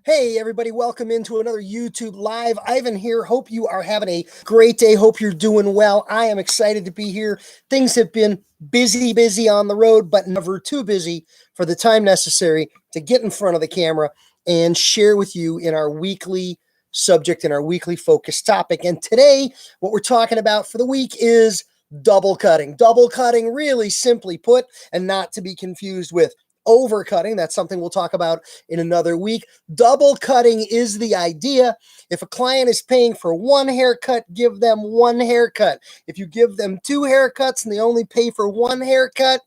Hey, everybody, welcome into another YouTube Live. Ivan here. Hope you are having a great day. Hope you're doing well. I am excited to be here. Things have been busy on the road, but never too busy for the time necessary to get in front of the camera and share with you in our weekly subject and our weekly focus topic. And today, what we're talking about for the week is double cutting. Double cutting, really simply put, and not to be confused with overcutting. That's something we'll talk about in another week. Double cutting is the idea. If a client is paying for one haircut, give them one haircut. If you give them two haircuts and they only pay for one haircut,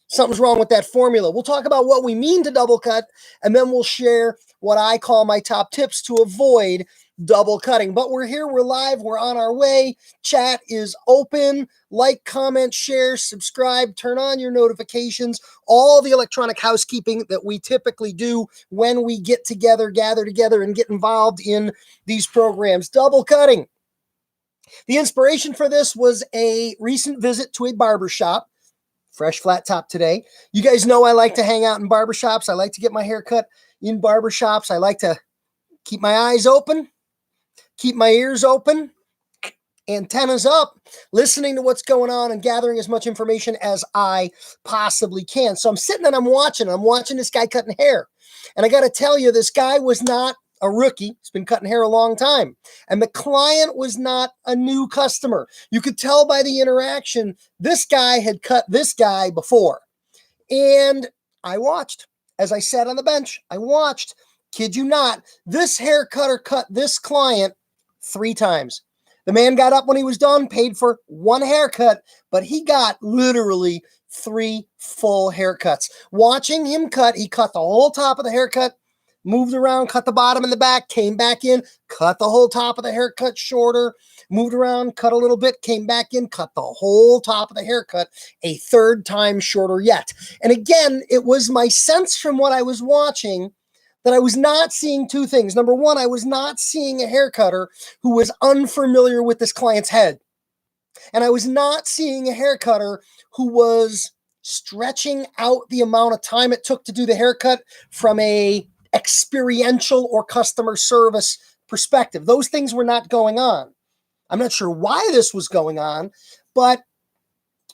something's wrong with that formula. We'll talk about what we mean to double cut, and then we'll share what I call my top tips to avoid double cutting. But we're here, we're live, we're on our way. Chat is open. Like, comment, share, subscribe, turn on your notifications, all the electronic housekeeping that we typically do when we get together, gather together, and get involved in these programs. Double cutting. The inspiration for this was a recent visit to a barbershop. Fresh flat top today. You guys know I like to hang out in barbershops. I like to get my hair cut in barbershops. I like to keep my eyes open, keep my ears open, antennas up, listening to what's going on and gathering as much information as I possibly can. So I'm sitting and I'm watching this guy cutting hair. And I got to tell you, this guy was not a rookie. He's been cutting hair a long time. And the client was not a new customer. You could tell by the interaction, this guy had cut this guy before. And I watched. As I sat on the bench, I watched. Kid you not, this hair cutter cut this client 3 times. The man got up when he was done, paid for one haircut, but he got literally 3 full haircuts. Watching him cut, he cut the whole top of the haircut, moved around, cut the bottom and the back, came back in, cut the whole top of the haircut shorter, moved around, cut a little bit, came back in, cut the whole top of the haircut a 3rd time shorter yet. And again, it was my sense from what I was watching that I was not seeing 2 things. Number one, I was not seeing a hair cutter who was unfamiliar with this client's head. And I was not seeing a hair cutter who was stretching out the amount of time it took to do the haircut from a experiential or customer service perspective. Those things were not going on. I'm not sure why this was going on, but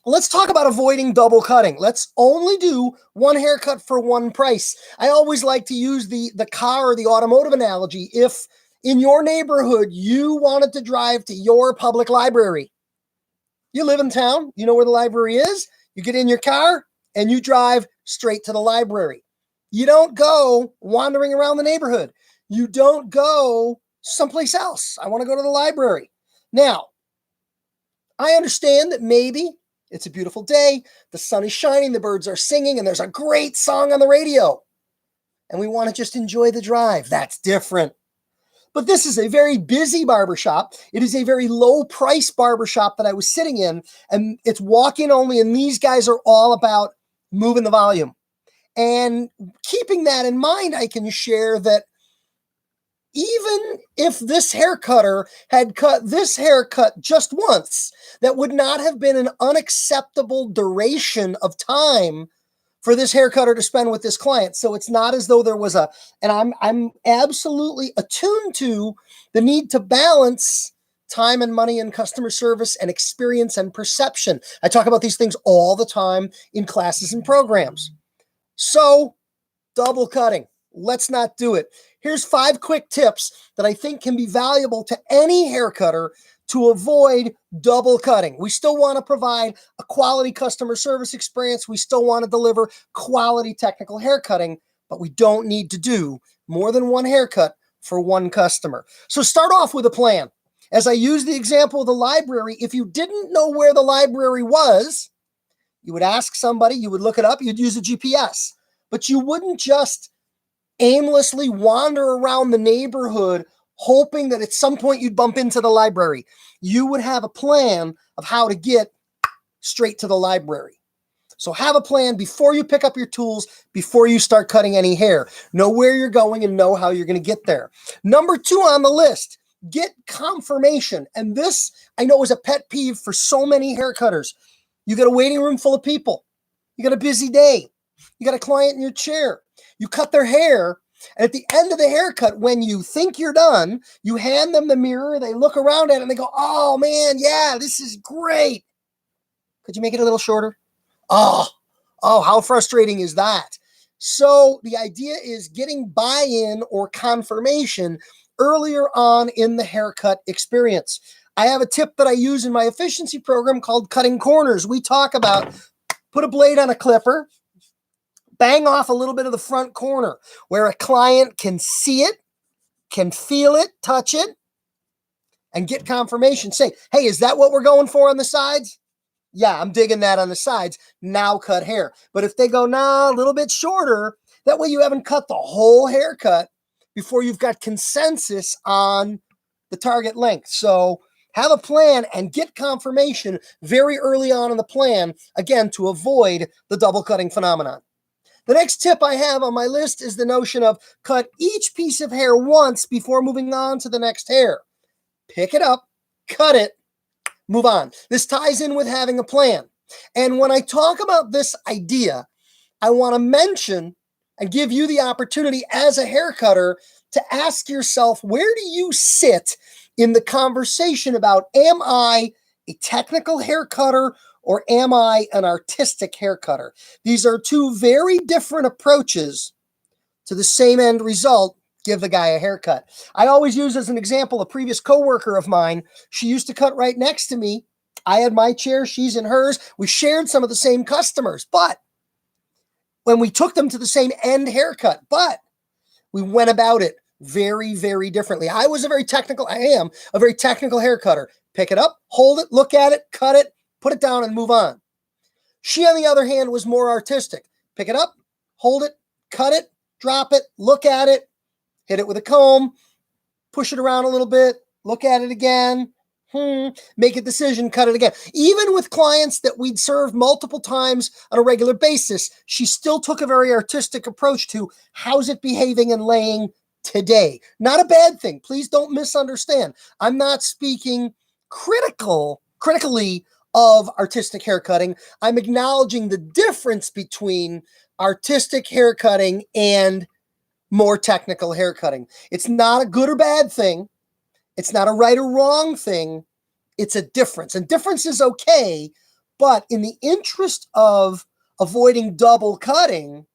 let's talk about avoiding double cutting. Let's only do one haircut for one price. I always like to use the car or the automotive analogy. If in your neighborhood you wanted to drive to your public library, you live in town, you know where the library is, you get in your car and you drive straight to the library. You don't go wandering around the neighborhood. You don't go someplace else. I want to go to the library. Now, I understand that maybe it's a beautiful day, the sun is shining, the birds are singing, and there's a great song on the radio. And we want to just enjoy the drive. That's different. But this is a very busy barbershop. It is a very low price barbershop that I was sitting in, and it's walk-in only, and these guys are all about moving the volume. And keeping that in mind, I can share that even if this hair cutter had cut this haircut just once, that would not have been an unacceptable duration of time for this hair cutter to spend with this client. So it's not as though there was and I'm absolutely attuned to the need to balance time and money and customer service and experience and perception. I talk about these things all the time in classes and programs. So double cutting, let's not do it. Here's 5 quick tips that I think can be valuable to any hair cutter to avoid double cutting. We still want to provide a quality customer service experience. We still want to deliver quality technical hair cutting, but we don't need to do more than one haircut for one customer. So start off with a plan. As I use the example of the library, if you didn't know where the library was, you would ask somebody, you would look it up, you'd use a GPS, but you wouldn't just aimlessly wander around the neighborhood hoping that at some point you'd bump into the library. You would have a plan of how to get straight to the library. So have a plan before you pick up your tools, before you start cutting any hair. Know where you're going and know how you're going to get there. Number 2 on the list, get confirmation. And this, I know, is a pet peeve for so many hair cutters. You got a waiting room full of people. You got a busy day. You got a client in your chair. You cut their hair And at the end of the haircut, when you think you're done, you hand them the mirror, they look around at it and they go, oh man, yeah, this is great. Could you make it a little shorter? Oh, how frustrating is that? So the idea is getting buy-in or confirmation earlier on in the haircut experience. I have a tip that I use in my efficiency program called cutting corners. We talk about put a blade on a clipper, bang off a little bit of the front corner where a client can see it, can feel it, touch it, and get confirmation. Say, hey, is that what we're going for on the sides? Yeah, I'm digging that on the sides. Now cut hair. But if they go, nah, a little bit shorter, that way you haven't cut the whole haircut before you've got consensus on the target length. So have a plan and get confirmation very early on in the plan, again, to avoid the double cutting phenomenon. The next tip I have on my list is the notion of cut each piece of hair once before moving on to the next hair. Pick it up, cut it, move on. This ties in with having a plan. And when I talk about this idea, I want to mention and give you the opportunity as a hair cutter to ask yourself, where do you sit in the conversation about, am I a technical hair cutter or am I an artistic hair cutter? These are two very different approaches to the same end result. Give the guy a haircut. I always use as an example a previous coworker of mine. She used to cut right next to me. I had my chair, she's in hers. We shared some of the same customers, but when we took them to the same end haircut, but we went about it very, very differently. I am a very technical hair cutter. Pick it up, hold it, look at it, cut it, put it down and move on. She, on the other hand, was more artistic. Pick it up, hold it, cut it, drop it, look at it, hit it with a comb, push it around a little bit, look at it again, make a decision, cut it again. Even with clients that we'd served multiple times on a regular basis, she still took a very artistic approach to how's it behaving and laying today. Not a bad thing. Please don't misunderstand. I'm not speaking critically of artistic haircutting. I'm acknowledging the difference between artistic haircutting and more technical haircutting. It's not a good or bad thing. It's not a right or wrong thing. It's a difference. And difference is okay, but in the interest of avoiding double cutting,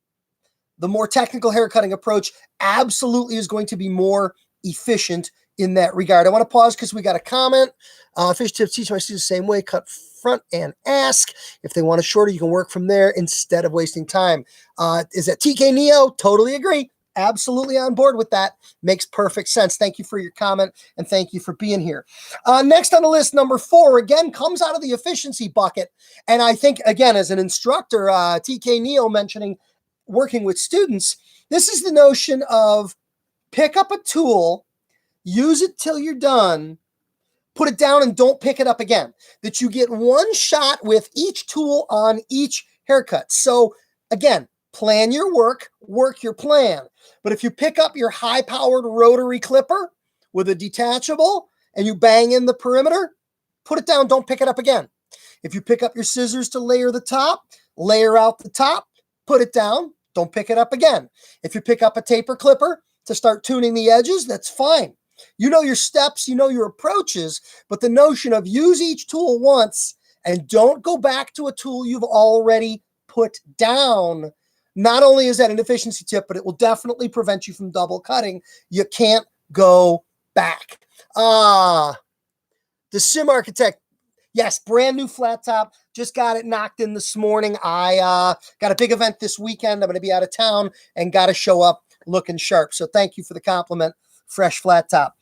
the more technical haircutting approach absolutely is going to be more efficient in that regard. I want to pause because we got a comment. Fish tips teach my students the same way. Cut front and ask. If they want it shorter, you can work from there instead of wasting time. Is that TK Neo? Totally agree. Absolutely on board with that. Makes perfect sense. Thank you for your comment and thank you for being here. Next on the list, number 4, again, comes out of the efficiency bucket. And I think, again, as an instructor, TK Neo mentioning working with students, this is the notion of pick up a tool, use it till you're done, put it down and don't pick it up again. That you get one shot with each tool on each haircut. So again, plan your work your plan. But if you pick up your high-powered rotary clipper with a detachable and you bang in the perimeter, put it down, don't pick it up again. If you pick up your scissors to layer the top, layer out the top, put it down, don't pick it up again. If you pick up a taper clipper to start tuning the edges, that's fine. You know your steps, you know your approaches, but the notion of use each tool once and don't go back to a tool you've already put down. Not only is that an efficiency tip, but it will definitely prevent you from double cutting. You can't go back. The Sim Architect. Yes, brand new flat top. Just got it knocked in this morning. I got a big event this weekend. I'm going to be out of town and got to show up looking sharp. So thank you for the compliment. Fresh flat top.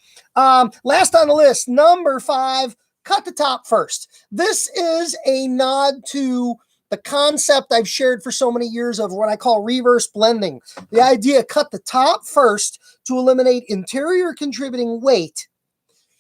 Last on the list, number 5, cut the top first. This is a nod to the concept I've shared for so many years of what I call reverse blending. The idea, cut the top first to eliminate interior contributing weight,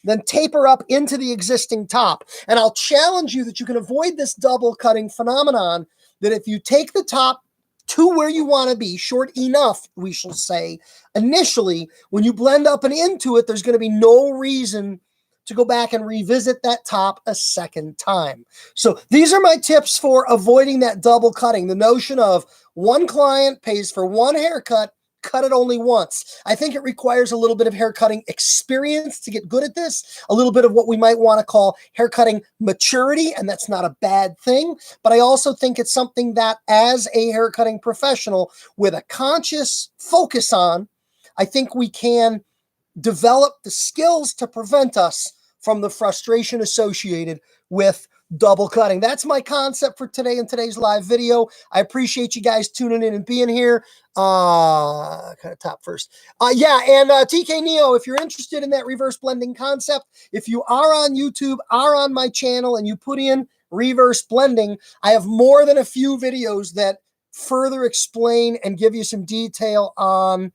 then taper up into the existing top. And I'll challenge you that you can avoid this double cutting phenomenon, that if you take the top to where you want to be, short enough, we shall say, initially, when you blend up and into it, there's going to be no reason to go back and revisit that top a second time. So these are my tips for avoiding that double cutting. The notion of one client pays for one haircut, cut it only once. I think it requires a little bit of haircutting experience to get good at this, a little bit of what we might want to call haircutting maturity, and that's not a bad thing. But I also think it's something that, as a haircutting professional with a conscious focus on, I think we can develop the skills to prevent us from the frustration associated with double cutting. That's my concept for today in today's live video. I appreciate you guys tuning in and being here. Kind of top first. TK Neo, if you're interested in that reverse blending concept, if you are on YouTube, are on my channel, and you put in reverse blending, I have more than a few videos that further explain and give you some detail on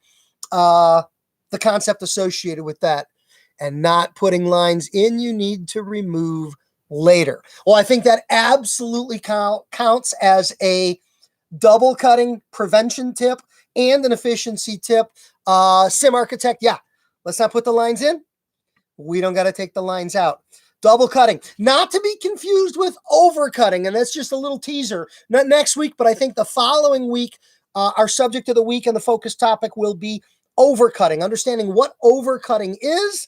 the concept associated with that. And not putting lines in you need to remove later. Well, I think that absolutely counts as a double cutting prevention tip and an efficiency tip. Sim Architect, yeah, let's not put the lines in. We don't got to take the lines out. Double cutting, not to be confused with overcutting. And that's just a little teaser. Not next week, but I think the following week, our subject of the week and the focus topic will be overcutting, understanding what overcutting is.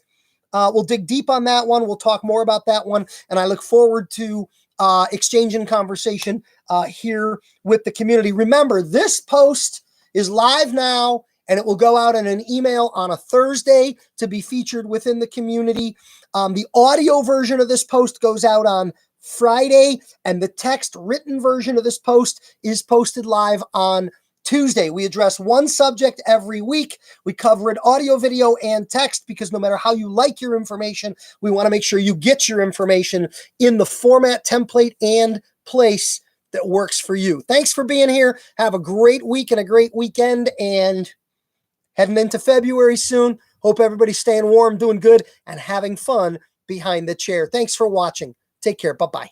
We'll dig deep on that one. We'll talk more about that one. And I look forward to exchanging conversation here with the community. Remember, this post is live now, and it will go out in an email on a Thursday to be featured within the community. The audio version of this post goes out on Friday, and the text written version of this post is posted live on Tuesday. We address one subject every week. We cover it audio, video, and text, because no matter how you like your information, we want to make sure you get your information in the format, template, and place that works for you. Thanks for being here. Have a great week and a great weekend, and heading into February soon. Hope everybody's staying warm, doing good, and having fun behind the chair. Thanks for watching. Take care. Bye-bye.